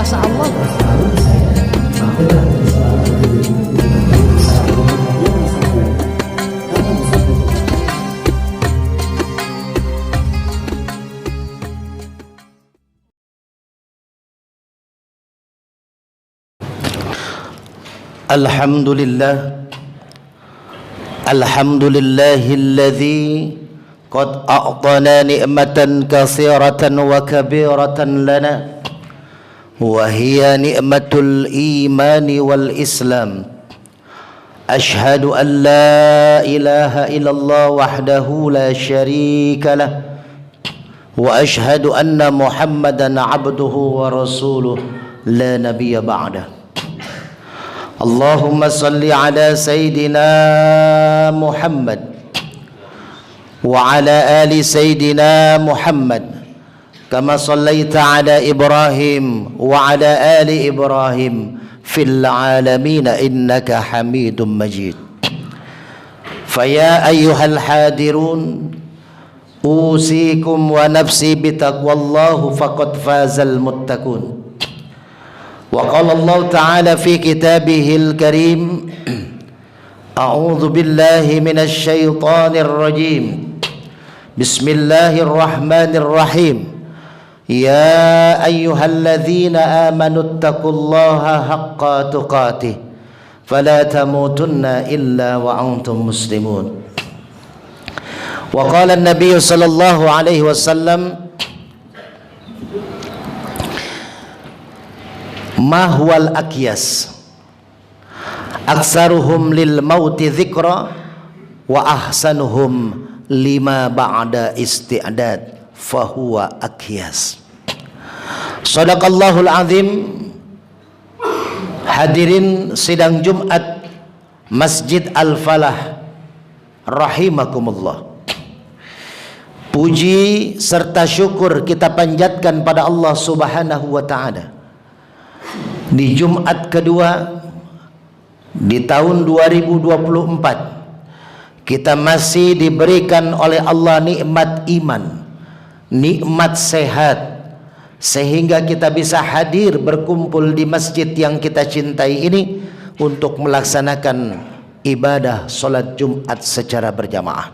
kuasa Allah. Alhamdulillahilladzi qad a'tana ni'matan katsiratan wa kabiratan lana wa hiya ni'matul imani wal islam. Ashhadu an la ilaha illallah wahdahu la syarika lah wa ashhadu anna Muhammadan abduhu wa rasuluh la nabiyya ba'dah. Allahumma salli ala Sayyidina Muhammad wa ala ali Sayyidina Muhammad kama sallaita ala Ibrahim wa ala ali Ibrahim fil alamin innaka Hamidum Majid. Faya ayyuhal hadirun usikum wa nafsi bitaqwallahu faqad fazal muttaqun. Wa qala Allah Ta'ala fi kitabihil karim A'udzu billahi minasy syaithanir rajim. Bismillahirrahmanirrahim. Ya ayyuhalladzina amanu taqullaha haqqa tuqatih fala tamutunna illa wa antum muslimun. Wa qala an-nabiy sallallahu alaihi wasallam ma huwal akyas aksaruhum lil mauti dzikra wa ahsanuhum lima ba'da isti'dad fahuwa akyas. Shadaqallahul azim. Hadirin sidang Jumat Masjid Al-Falah rahimakumullah. Puji serta syukur kita panjatkan pada Allah Subhanahu wa taala. Di Jumat kedua di tahun 2024 kita masih diberikan oleh Allah nikmat iman, nikmat sehat, sehingga kita bisa hadir berkumpul di masjid yang kita cintai ini untuk melaksanakan ibadah sholat Jumat secara berjamaah.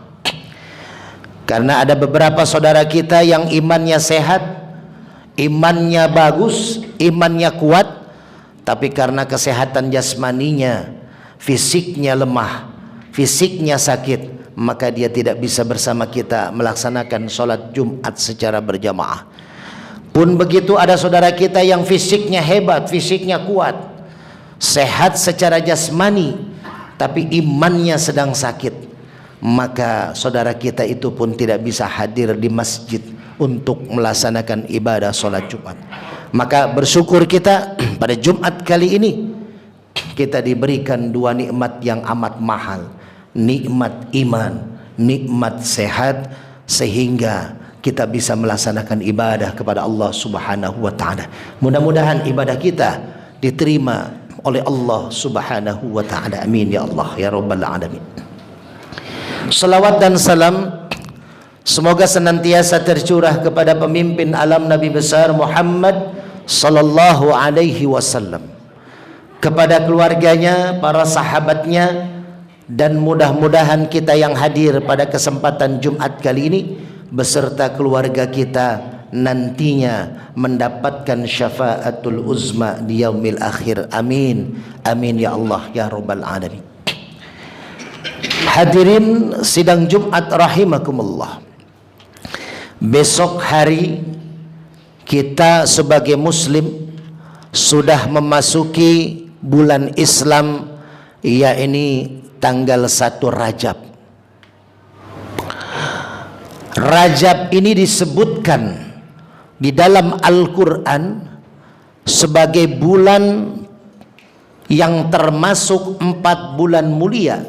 Karena ada beberapa saudara kita yang imannya sehat, imannya bagus, imannya kuat, tapi karena kesehatan jasmaninya, fisiknya lemah, fisiknya sakit, maka dia tidak bisa bersama kita melaksanakan sholat Jumat secara berjamaah. Pun begitu ada saudara kita yang fisiknya hebat, fisiknya kuat, sehat secara jasmani, tapi imannya sedang sakit, maka saudara kita itu pun tidak bisa hadir di masjid untuk melaksanakan ibadah sholat Jumat. Maka bersyukur kita pada Jumat kali ini kita diberikan dua nikmat yang amat mahal, nikmat iman, nikmat sehat, sehingga kita bisa melaksanakan ibadah kepada Allah Subhanahu wa taala. Mudah-mudahan ibadah kita diterima oleh Allah Subhanahu wa taala. Amin ya Allah ya rabbal alamin. Salawat dan salam semoga senantiasa tercurah kepada pemimpin alam Nabi besar Muhammad sallallahu alaihi wasallam, kepada keluarganya, para sahabatnya, dan mudah-mudahan kita yang hadir pada kesempatan Jumat kali ini beserta keluarga kita nantinya mendapatkan syafaatul uzma di yaumil akhir. Amin amin ya Allah ya rabbal alamin. Hadirin sidang Jumat rahimakumullah. Besok hari kita sebagai muslim sudah memasuki bulan Islam, yakni tanggal 1 Rajab. Rajab ini disebutkan di dalam Al-Quran sebagai bulan yang termasuk 4 bulan mulia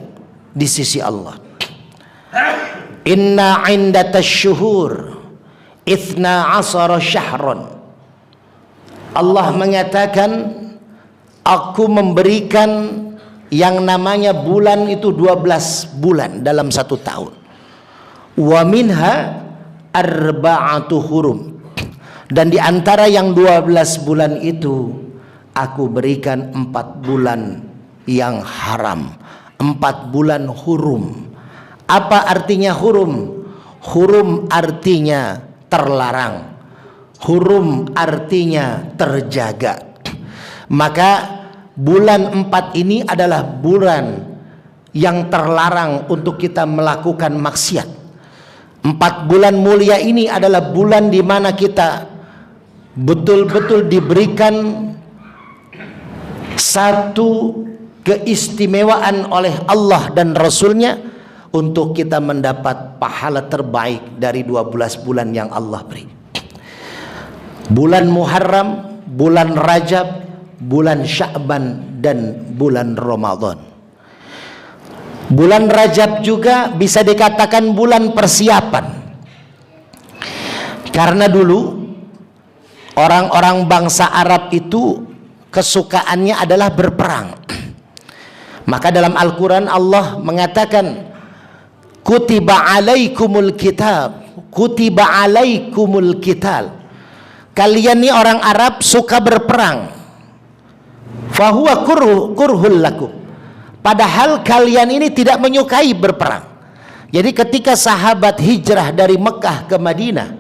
di sisi Allah. Inna indatash syuhur ithna asara syahron. Allah mengatakan, aku memberikan yang namanya bulan itu 12 bulan dalam 1 tahun. Wa minha arba'atu hurum. Dan di antara yang 12 bulan itu aku berikan 4 bulan yang haram, 4 bulan hurum. Apa artinya hurum? Hurum artinya terlarang, hurum artinya terjaga. Maka bulan 4 ini adalah bulan yang terlarang untuk kita melakukan maksiat. 4 bulan mulia ini adalah bulan di mana kita betul-betul diberikan satu keistimewaan oleh Allah dan Rasulnya untuk kita mendapat pahala terbaik dari 12 bulan yang Allah beri. Bulan Muharram, bulan Rajab, bulan Sya'ban, dan bulan Ramadan. Bulan Rajab juga bisa dikatakan bulan persiapan, karena dulu orang-orang bangsa Arab itu kesukaannya adalah berperang. Maka dalam Al-Quran Allah mengatakan, kutiba alaikumul kitab, kutiba alaikumul kital. Kalian ini orang Arab suka berperang. Fahuwa kurhul lakum. Padahal kalian ini tidak menyukai berperang. Jadi ketika sahabat hijrah dari Mekah ke Madinah,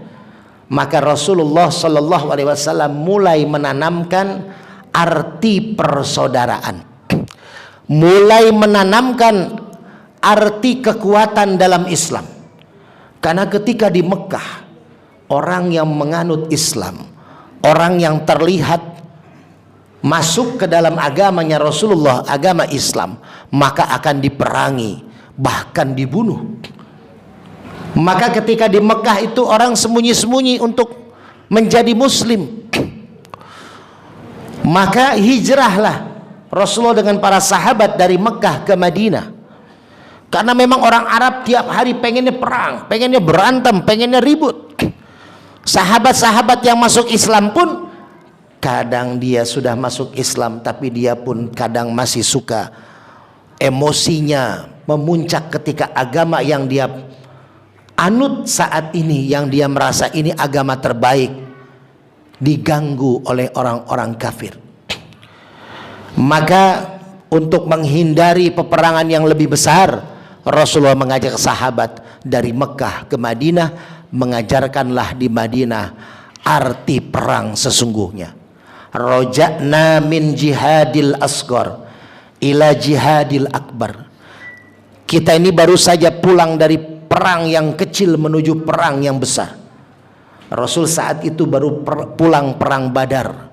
maka Rasulullah Shallallahu Alaihi Wasallam mulai menanamkan arti persaudaraan, mulai menanamkan arti kekuatan dalam Islam. Karena ketika di Mekah, orang yang menganut Islam, orang yang terlihat masuk ke dalam agamanya Rasulullah, agama Islam, maka akan diperangi, bahkan dibunuh. Maka ketika di Mekah itu orang sembunyi-sembunyi untuk menjadi muslim. Maka hijrahlah Rasulullah dengan para sahabat dari Mekah ke Madinah. Karena memang orang Arab tiap hari pengennya perang, pengennya berantem, pengennya ribut. Sahabat-sahabat yang masuk Islam pun kadang dia sudah masuk Islam, tapi dia pun kadang masih suka, emosinya memuncak ketika agama yang dia anut saat ini, yang dia merasa ini agama terbaik, diganggu oleh orang-orang kafir. Maka untuk menghindari peperangan yang lebih besar, Rasulullah mengajak sahabat dari Mekah ke Madinah, mengajarkanlah di Madinah arti perang sesungguhnya. Roja'na min jihadil asghar ila jihadil akbar. Kita ini baru saja pulang dari perang yang kecil menuju perang yang besar. Rasul saat itu baru pulang perang Badar,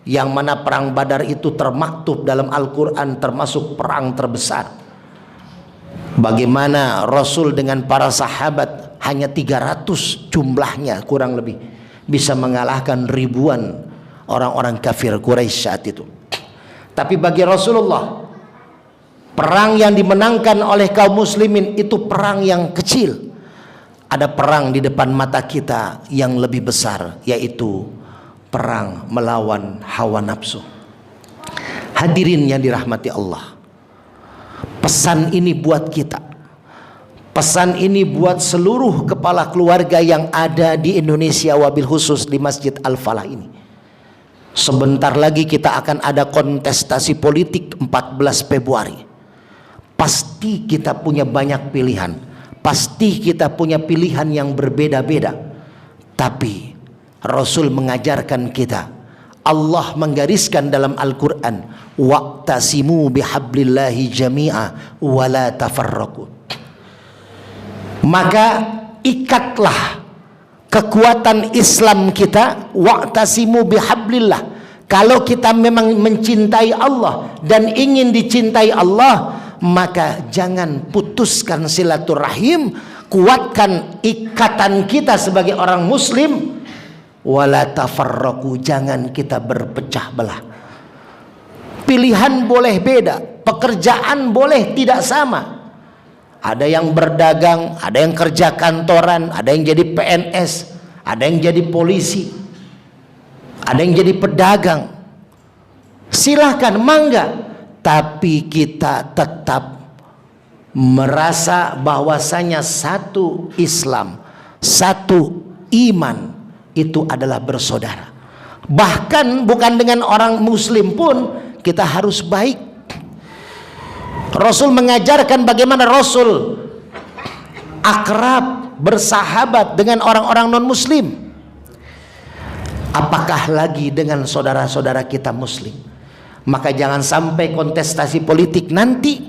yang mana perang Badar itu termaktub dalam Al-Quran termasuk perang terbesar. Bagaimana Rasul dengan para sahabat hanya 300 jumlahnya kurang lebih bisa mengalahkan ribuan orang-orang kafir Quraisy saat itu. Tapi bagi Rasulullah, perang yang dimenangkan oleh kaum muslimin itu perang yang kecil. Ada perang di depan mata kita yang lebih besar, yaitu perang melawan hawa nafsu. Hadirin yang dirahmati Allah, pesan ini buat kita, pesan ini buat seluruh kepala keluarga yang ada di Indonesia, wabil khusus di Masjid Al-Falah ini. Sebentar lagi kita akan ada kontestasi politik 14 Februari. Pasti kita punya banyak pilihan, pasti kita punya pilihan yang berbeda-beda. Tapi Rasul mengajarkan kita, Allah menggariskan dalam Al-Quran, wa'tasimu bihablillahi jami'a wa la tafarraqu. Maka ikatlah kekuatan Islam kita, wa'tasimu bihablillah. Kalau kita memang mencintai Allah dan ingin dicintai Allah, maka jangan putuskan silaturahim, kuatkan ikatan kita sebagai orang muslim. Wala tafarraqu, jangan kita berpecah belah. Pilihan boleh beda, pekerjaan boleh tidak sama. Ada yang berdagang, ada yang kerja kantoran, ada yang jadi PNS, ada yang jadi polisi, ada yang jadi pedagang. Silahkan, mangga. Tapi kita tetap merasa bahwasanya satu Islam, satu iman, itu adalah bersaudara. Bahkan bukan dengan orang muslim pun kita harus baik. Rasul mengajarkan bagaimana Rasul akrab, bersahabat dengan orang-orang non muslim. Apakah lagi dengan saudara-saudara kita muslim? Maka jangan sampai kontestasi politik nanti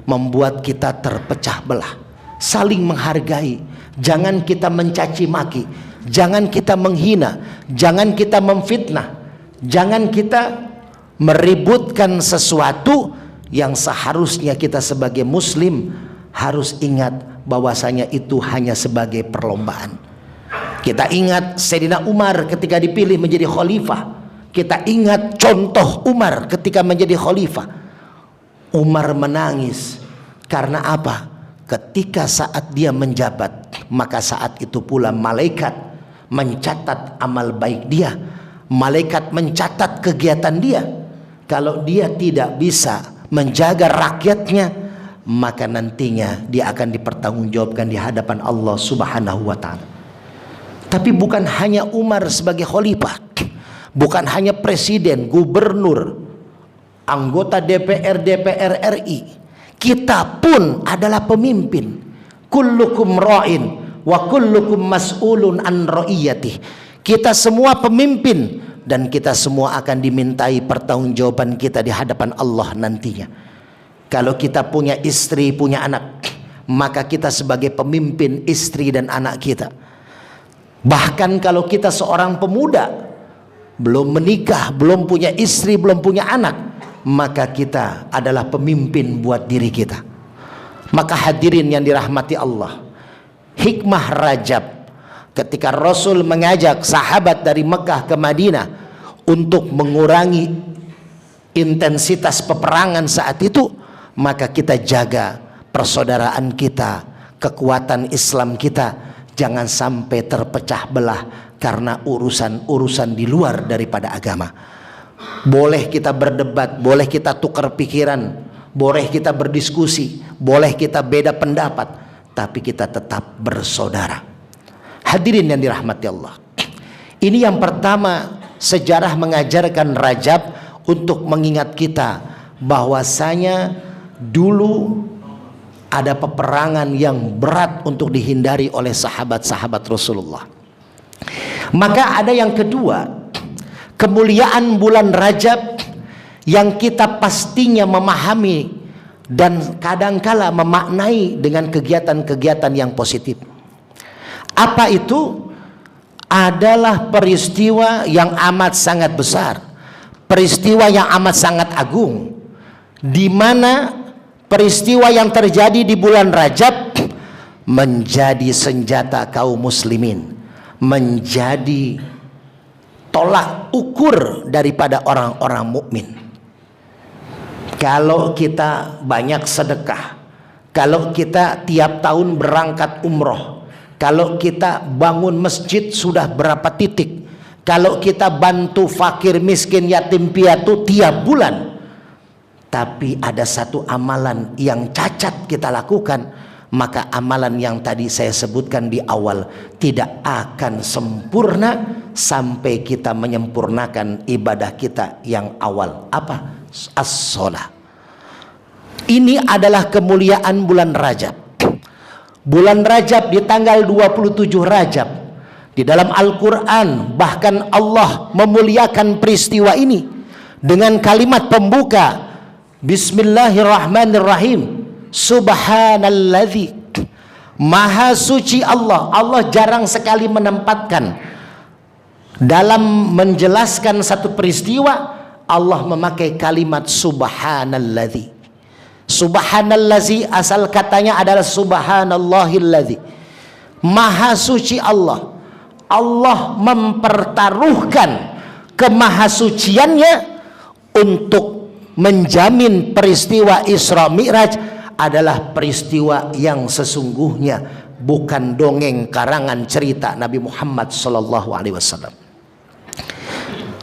membuat kita terpecah belah. Saling menghargai, jangan kita mencaci maki, jangan kita menghina, jangan kita memfitnah, jangan kita meributkan sesuatu yang seharusnya kita sebagai muslim harus ingat bahwasanya itu hanya sebagai perlombaan. Kita ingat Sayyidina Umar ketika dipilih menjadi khalifah. Kita ingat contoh Umar ketika menjadi khalifah. Umar menangis karena apa? Ketika saat dia menjabat, maka saat itu pula malaikat mencatat amal baik dia. Malaikat mencatat kegiatan dia. Kalau dia tidak bisa menjaga rakyatnya, maka nantinya dia akan dipertanggungjawabkan di hadapan Allah Subhanahu wa ta'ala. Tapi bukan hanya Umar sebagai khalifah, bukan hanya presiden, gubernur, anggota DPR RI, kita pun adalah pemimpin. Kullukum ra'in wa kullukum mas'ulun an ra'iyatih. Kita semua pemimpin dan kita semua akan dimintai pertanggungjawaban kita di hadapan Allah nantinya. Kalau kita punya istri, punya anak, maka kita sebagai pemimpin istri dan anak kita. Bahkan kalau kita seorang pemuda, belum menikah, belum punya istri, belum punya anak, maka kita adalah pemimpin buat diri kita. Maka hadirin yang dirahmati Allah, hikmah Rajab ketika Rasul mengajak sahabat dari Mekah ke Madinah untuk mengurangi intensitas peperangan saat itu, maka kita jaga persaudaraan kita, kekuatan Islam kita, jangan sampai terpecah belah karena urusan-urusan di luar daripada agama. Boleh kita berdebat, boleh kita tukar pikiran, boleh kita berdiskusi, boleh kita beda pendapat, tapi kita tetap bersaudara. Hadirin yang dirahmati Allah, ini yang pertama, sejarah mengajarkan Rajab untuk mengingat kita bahwasanya dulu ada peperangan yang berat untuk dihindari oleh sahabat-sahabat Rasulullah. Maka ada yang kedua, kemuliaan bulan Rajab yang kita pastinya memahami dan kadangkala memaknai dengan kegiatan-kegiatan yang positif. Apa itu? Adalah peristiwa yang amat sangat besar, peristiwa yang amat sangat agung, di mana peristiwa yang terjadi di bulan Rajab menjadi senjata kaum muslimin, menjadi tolak ukur daripada orang-orang mukmin. Kalau kita banyak sedekah, kalau kita tiap tahun berangkat umroh, kalau kita bangun masjid sudah berapa titik, kalau kita bantu fakir miskin yatim piatu tiap bulan, tapi ada satu amalan yang cacat kita lakukan, maka amalan yang tadi saya sebutkan di awal tidak akan sempurna sampai kita menyempurnakan ibadah kita yang awal. Apa? As-shalah. Ini adalah kemuliaan bulan Rajab. Bulan Rajab di tanggal 27 Rajab, di dalam Al-Quran bahkan Allah memuliakan peristiwa ini dengan kalimat pembuka, Bismillahirrahmanirrahim. Subhanalladzi, maha suci Allah. Allah jarang sekali menempatkan dalam menjelaskan satu peristiwa, Allah memakai kalimat subhanalladzi. Subhanalladzi asal katanya adalah subhanallahilladzi, maha suci Allah. Allah mempertaruhkan kemahasuciannya untuk menjamin peristiwa Isra Mi'raj adalah peristiwa yang sesungguhnya, bukan dongeng karangan cerita Nabi Muhammad sallallahu alaihi wasallam.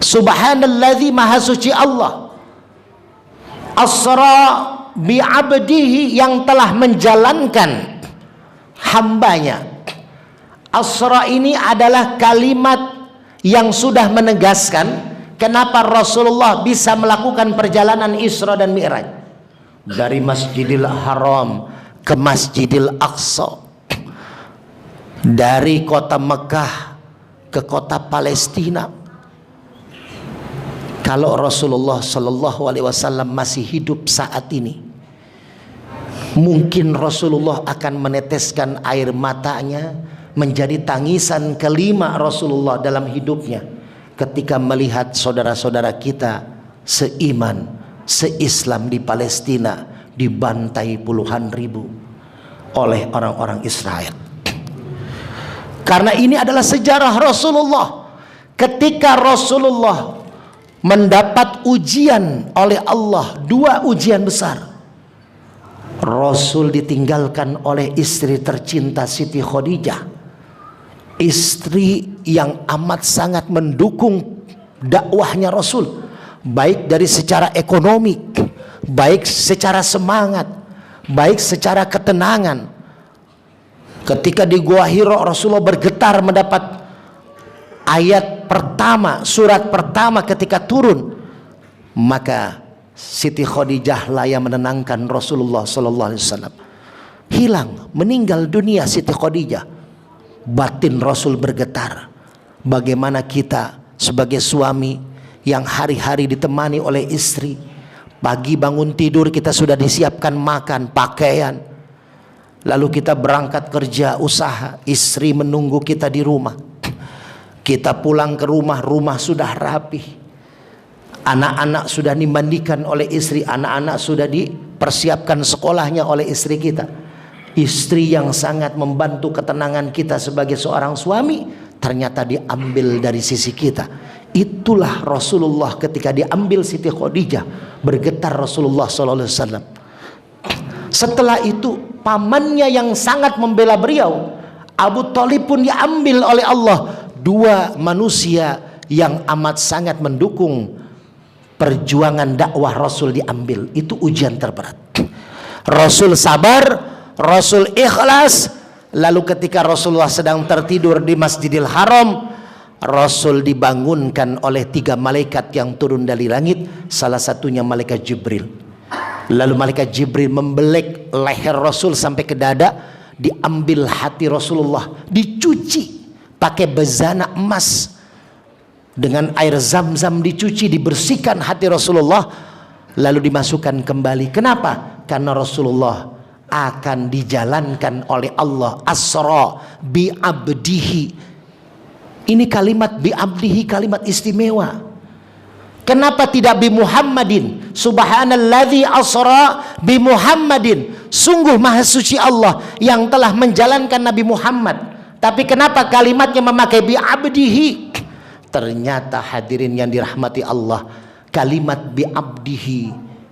Subhanalladzi, maha suci Allah, asra bi 'abdihi, yang telah menjalankan hambanya. Asra ini adalah kalimat yang sudah menegaskan kenapa Rasulullah bisa melakukan perjalanan Isra dan Mi'raj dari Masjidil Haram ke Masjidil Aqsa, dari kota Mekah ke kota Palestina. Kalau Rasulullah Shallallahu Alaihi Wasallam masih hidup saat ini, mungkin Rasulullah akan meneteskan air matanya menjadi tangisan kelima Rasulullah dalam hidupnya ketika melihat saudara-saudara kita seiman, seislam di Palestina dibantai puluhan ribu oleh orang-orang Israel. Karena ini adalah sejarah Rasulullah. Ketika Rasulullah mendapat ujian oleh Allah, dua ujian besar. Rasul ditinggalkan oleh istri tercinta Siti Khadijah, istri yang amat sangat mendukung dakwahnya Rasul, baik dari secara ekonomi, baik secara semangat, baik secara ketenangan. Ketika di Gua Hira, Rasulullah bergetar mendapat ayat pertama, surat pertama ketika turun, maka Siti Khadijah lah yang menenangkan Rasulullah Sallallahu Alaihi Wasallam. Hilang, meninggal dunia Siti Khadijah. Batin Rasul bergetar. Bagaimana kita sebagai suami yang hari-hari ditemani oleh istri, pagi bangun tidur kita sudah disiapkan makan, pakaian, lalu kita berangkat kerja, usaha, istri menunggu kita di rumah. Kita pulang ke rumah, rumah sudah rapi, anak-anak sudah dimandikan oleh istri, anak-anak sudah dipersiapkan sekolahnya oleh istri kita. Istri yang sangat membantu ketenangan kita sebagai seorang suami ternyata diambil dari sisi kita. Itulah Rasulullah ketika diambil Siti Khadijah, bergetar Rasulullah SAW. Setelah itu pamannya yang sangat membela beliau, Abu Thalib, pun diambil oleh Allah. Dua manusia yang amat sangat mendukung perjuangan dakwah Rasul diambil. Itu ujian terberat. Rasul sabar, Rasul ikhlas. Lalu ketika Rasulullah sedang tertidur di Masjidil Haram, Rasul dibangunkan oleh 3 malaikat yang turun dari langit. Salah satunya malaikat Jibril. Lalu malaikat Jibril membelek leher Rasul sampai ke dada, diambil hati Rasulullah, dicuci pakai bezana emas, dengan air zam-zam dicuci, dibersihkan hati Rasulullah, lalu dimasukkan kembali. Kenapa? Karena Rasulullah akan dijalankan oleh Allah. Asra bi abdihi. Ini kalimat bi abdihi, kalimat istimewa. Kenapa tidak bi Muhammadin? Subhanalladzi asra bi Muhammadin. Sungguh maha suci Allah yang telah menjalankan Nabi Muhammad. Tapi kenapa kalimatnya memakai bi abdihi? Ternyata hadirin yang dirahmati Allah, kalimat bi abdihi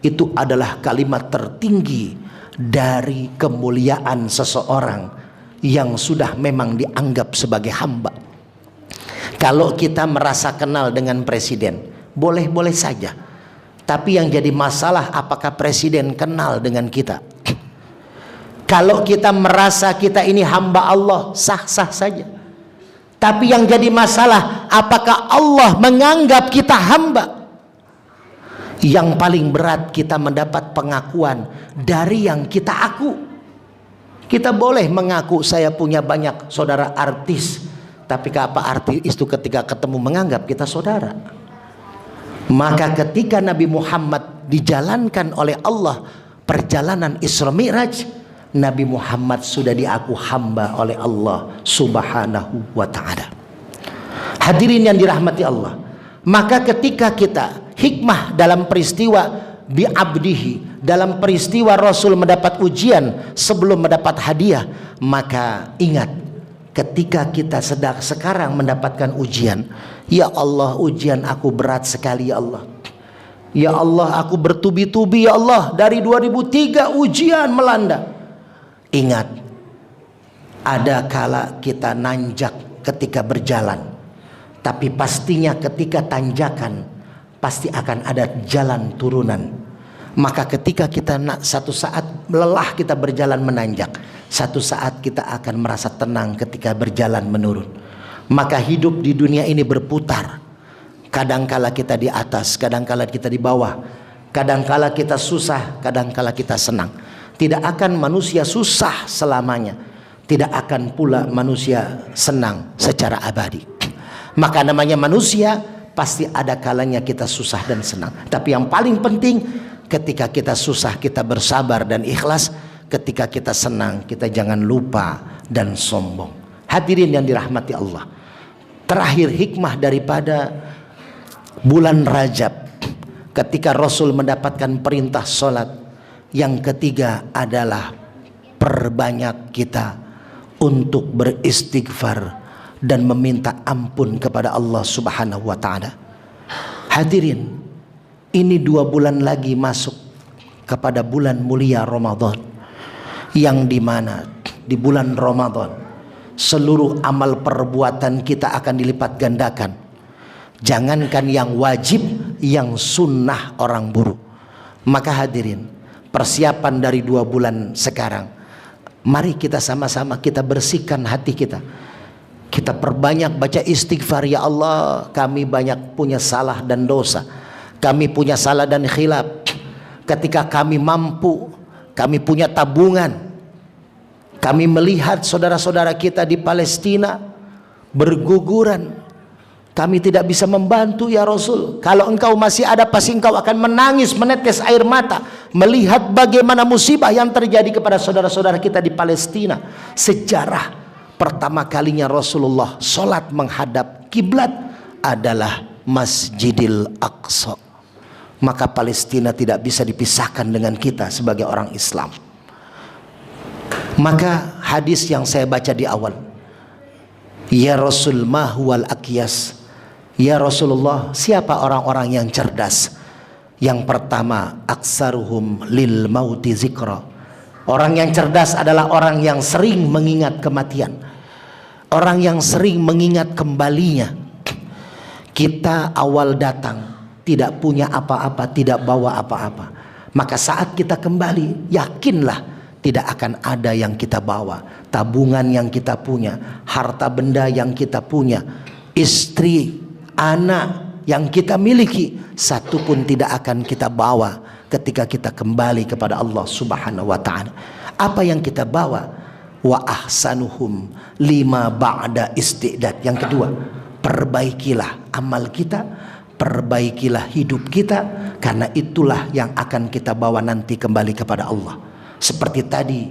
itu adalah kalimat tertinggi dari kemuliaan seseorang yang sudah memang dianggap sebagai hamba. Kalau kita merasa kenal dengan presiden, boleh-boleh saja. Tapi yang jadi masalah, apakah presiden kenal dengan kita? Kalau kita merasa kita ini hamba Allah, sah-sah saja. Tapi yang jadi masalah, apakah Allah menganggap kita hamba? Yang paling berat, kita mendapat pengakuan dari yang kita aku. Kita boleh mengaku saya punya banyak saudara artis, tapi apa artis itu ketika ketemu menganggap kita saudara? Maka ketika Nabi Muhammad dijalankan oleh Allah perjalanan Isra Mi'raj, Nabi Muhammad sudah diaku hamba oleh Allah Subhanahu wa ta'ala. Hadirin yang dirahmati Allah, maka ketika kita hikmah dalam peristiwa bi abdihi, dalam peristiwa Rasul mendapat ujian sebelum mendapat hadiah, maka ingat ketika kita sedang sekarang mendapatkan ujian, ya Allah, ujian aku berat sekali ya Allah. Ya Allah, aku bertubi-tubi ya Allah, dari 2003 ujian melanda. Ingat, ada kala kita nanjak ketika berjalan, tapi pastinya ketika tanjakan pasti akan ada jalan turunan. Maka ketika kita satu saat lelah kita berjalan menanjak, satu saat kita akan merasa tenang ketika berjalan menurun. Maka hidup di dunia ini berputar. Kadangkala kita di atas, kadangkala kita di bawah, kadangkala kita susah, kadangkala kita senang. Tidak akan manusia susah selamanya, tidak akan pula manusia senang secara abadi. Maka namanya manusia, pasti ada kalanya kita susah dan senang. Tapi yang paling penting, ketika kita susah kita bersabar dan ikhlas, ketika kita senang kita jangan lupa dan sombong. Hadirin yang dirahmati Allah, terakhir hikmah daripada bulan Rajab ketika Rasul mendapatkan perintah sholat, yang ketiga adalah perbanyak kita untuk beristighfar dan meminta ampun kepada Allah Subhanahu wa ta'ala. Hadirin, ini 2 bulan lagi masuk kepada bulan mulia Ramadan, yang dimana di bulan Ramadan seluruh amal perbuatan kita akan dilipat gandakan. Jangankan yang wajib, yang sunnah orang buruk. Maka hadirin, persiapan dari 2 bulan sekarang, mari kita sama-sama kita bersihkan hati kita. Kita perbanyak baca istighfar. Ya Allah, kami banyak punya salah dan dosa, kami punya salah dan khilaf. Ketika kami mampu, kami punya tabungan, kami melihat saudara-saudara kita di Palestina berguguran, kami tidak bisa membantu ya Rasul. Kalau engkau masih ada, pasti engkau akan menangis, menetes air mata melihat bagaimana musibah yang terjadi kepada saudara-saudara kita di Palestina. Sejarah pertama kalinya Rasulullah sholat menghadap kiblat adalah Masjidil Aqsa. Maka Palestina tidak bisa dipisahkan dengan kita sebagai orang Islam. Maka hadis yang saya baca di awal, ya Rasul ma huwal aqyas, ya Rasulullah, siapa orang-orang yang cerdas? Yang pertama, aksaruhum lil mauti zikra. Orang yang cerdas adalah orang yang sering mengingat kematian, orang yang sering mengingat kembalinya. Kita awal datang tidak punya apa-apa, tidak bawa apa-apa. Maka saat kita kembali, yakinlah tidak akan ada yang kita bawa. Tabungan yang kita punya, harta benda yang kita punya, istri, anak yang kita miliki, satu pun tidak akan kita bawa ketika kita kembali kepada Allah Subhanahu wa ta'ala. Apa yang kita bawa? Wa ahsanuhum lima ba'da istidad. Yang kedua, perbaikilah amal kita, perbaikilah hidup kita, karena itulah yang akan kita bawa nanti kembali kepada Allah. Seperti tadi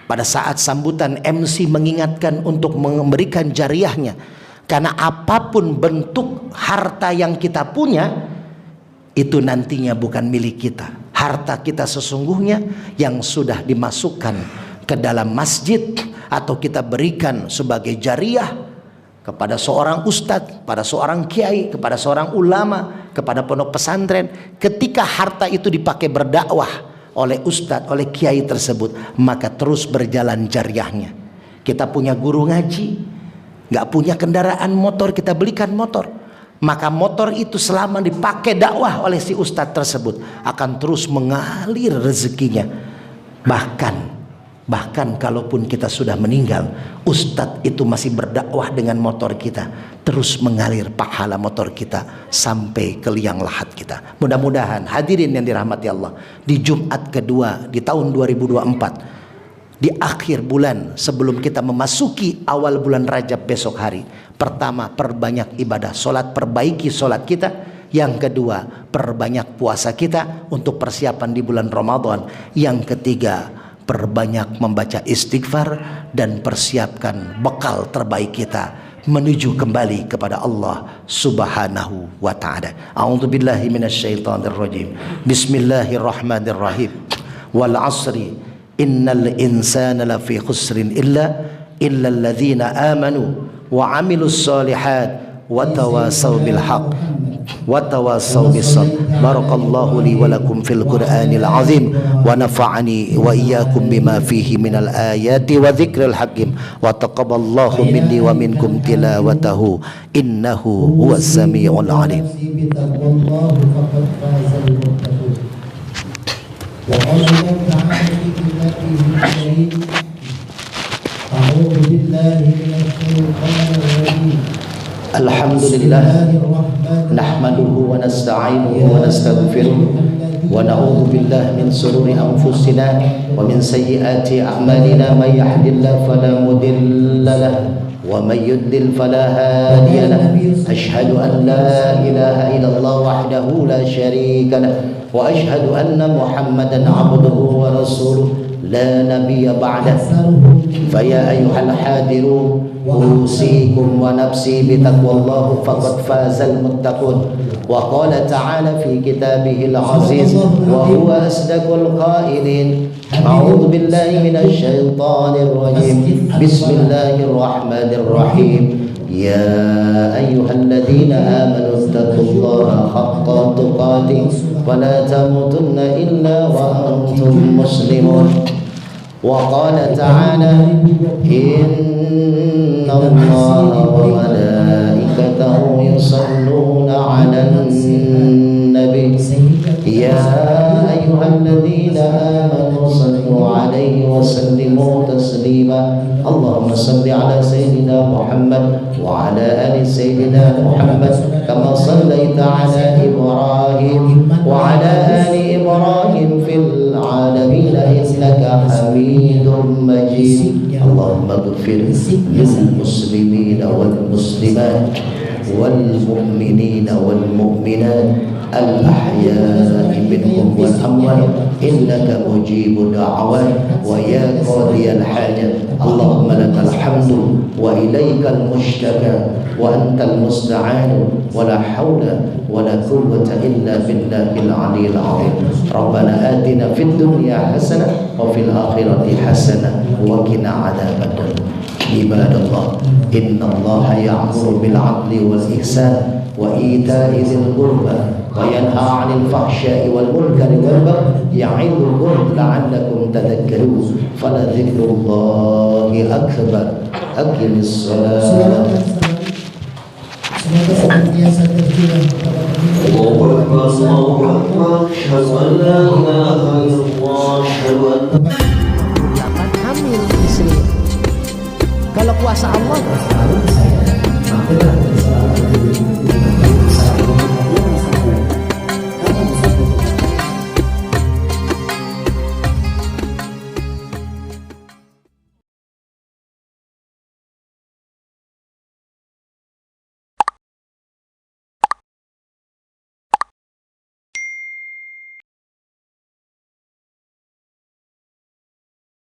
pada saat sambutan, MC mengingatkan untuk memberikan jariahnya, karena apapun bentuk harta yang kita punya, itu nantinya bukan milik kita. Harta kita sesungguhnya yang sudah dimasukkan ke dalam masjid, atau kita berikan sebagai jariah kepada seorang ustadz, pada seorang kiai, kepada seorang ulama, kepada pondok pesantren. Ketika harta itu dipakai berdakwah oleh ustadz, oleh kiai tersebut, maka terus berjalan jariahnya. Kita punya guru ngaji, nggak punya kendaraan motor, kita belikan motor, maka motor itu selama dipakai dakwah oleh si ustadz tersebut akan terus mengalir rezekinya. Bahkan kalaupun kita sudah meninggal, ustadz itu masih berdakwah dengan motor kita, terus mengalir pahala motor kita sampai ke liang lahat kita. Mudah-mudahan hadirin yang dirahmati Allah, di Jumat kedua di tahun 2024, di akhir bulan sebelum kita memasuki awal bulan Rajab besok hari, pertama, perbanyak ibadah sholat, perbaiki sholat kita. Yang kedua, perbanyak puasa kita untuk persiapan di bulan Ramadan. Yang ketiga, perbanyak membaca istighfar dan persiapkan bekal terbaik kita menuju kembali kepada Allah Subhanahu wa ta'ala. A'udzubillahi minasyaitonir rajim. Bismillahirrahmanirrahim. Wal 'asri innal insana lafi khusrin illa alladzina amanu wa 'amilus shalihat wa tawasaw bil haqq wa tawasaw bis sabr. Barakallahu li wa lakum fil Qur'anil azim wa nafa'ani wa iyyakum bima fihi minal ayati wa dzikril hakim wa taqabbalallahu minni wa minkum tilawatahu innahu huwas samiul alim. أعوذ بالله من الشيطان الرجيم. Alhamdulillah nahmaduhu wa nasta'inuhu wa nastaghfiruh wa na'udzu billahi min shururi anfusina wa min sayyiati a'malina may yahdihillahu fala mudilla lahu wa may yudlil fala hadiya lahu ashhadu an la ilaha illallah wahdahu la syarika lahu wa ashhadu anna muhammadan 'abduhu wa rasuluh la nabiyya ba'dah faya ayyuhal hadirun أوصيكم ونفسي بتقوى الله فقد فاز المتقون وقال تعالى في كتابه العزيز وهو أصدق القائلين أعوذ بالله من الشيطان الرجيم بسم الله الرحمن الرحيم يا أيها الذين آمنوا اتقوا الله حق تقاته ولا تموتن إلا وأنتم مسلمون وقال تعالى إن الله وملائكته يصلون على النبي يا أيها الذين آمنوا صلوا عليه وسلموا تسليما اللهم صل على سيدنا محمد وعلى آل سيدنا محمد كما صليت على إبراهيم وعلى آل إبراهيم في العالمين إنك حميد مجيد اللهم اغفر للمسلمين والمسلمات والمؤمنين والمؤمنات الأحياء منهم والأموات إنك مجيب الدعوات ويا قاضي الحاجات اللهم لك الحمد وإليك المشتكى وأنت المستعان ولا حول ولا قوة إلا بالله العلي العظيم ربنا آتنا في الدنيا حسنة وفي الآخرة حسنة وقنا عذاب النار عباد الله إن الله يأمر بالعدل والإحسان وإيتاء ذي القربى وينهى عن الفحشاء والمنكر والبغي يعظكم لعلكم تذكرون فلذكر الله أكبر أقم الصلاة Semoga senantiasa terbilang kepada Allahu Akbar, Allahu Akbar, asyhadu an la ilaha illallah, asyhadu anna hamil istri kalau kuasa Allah saya.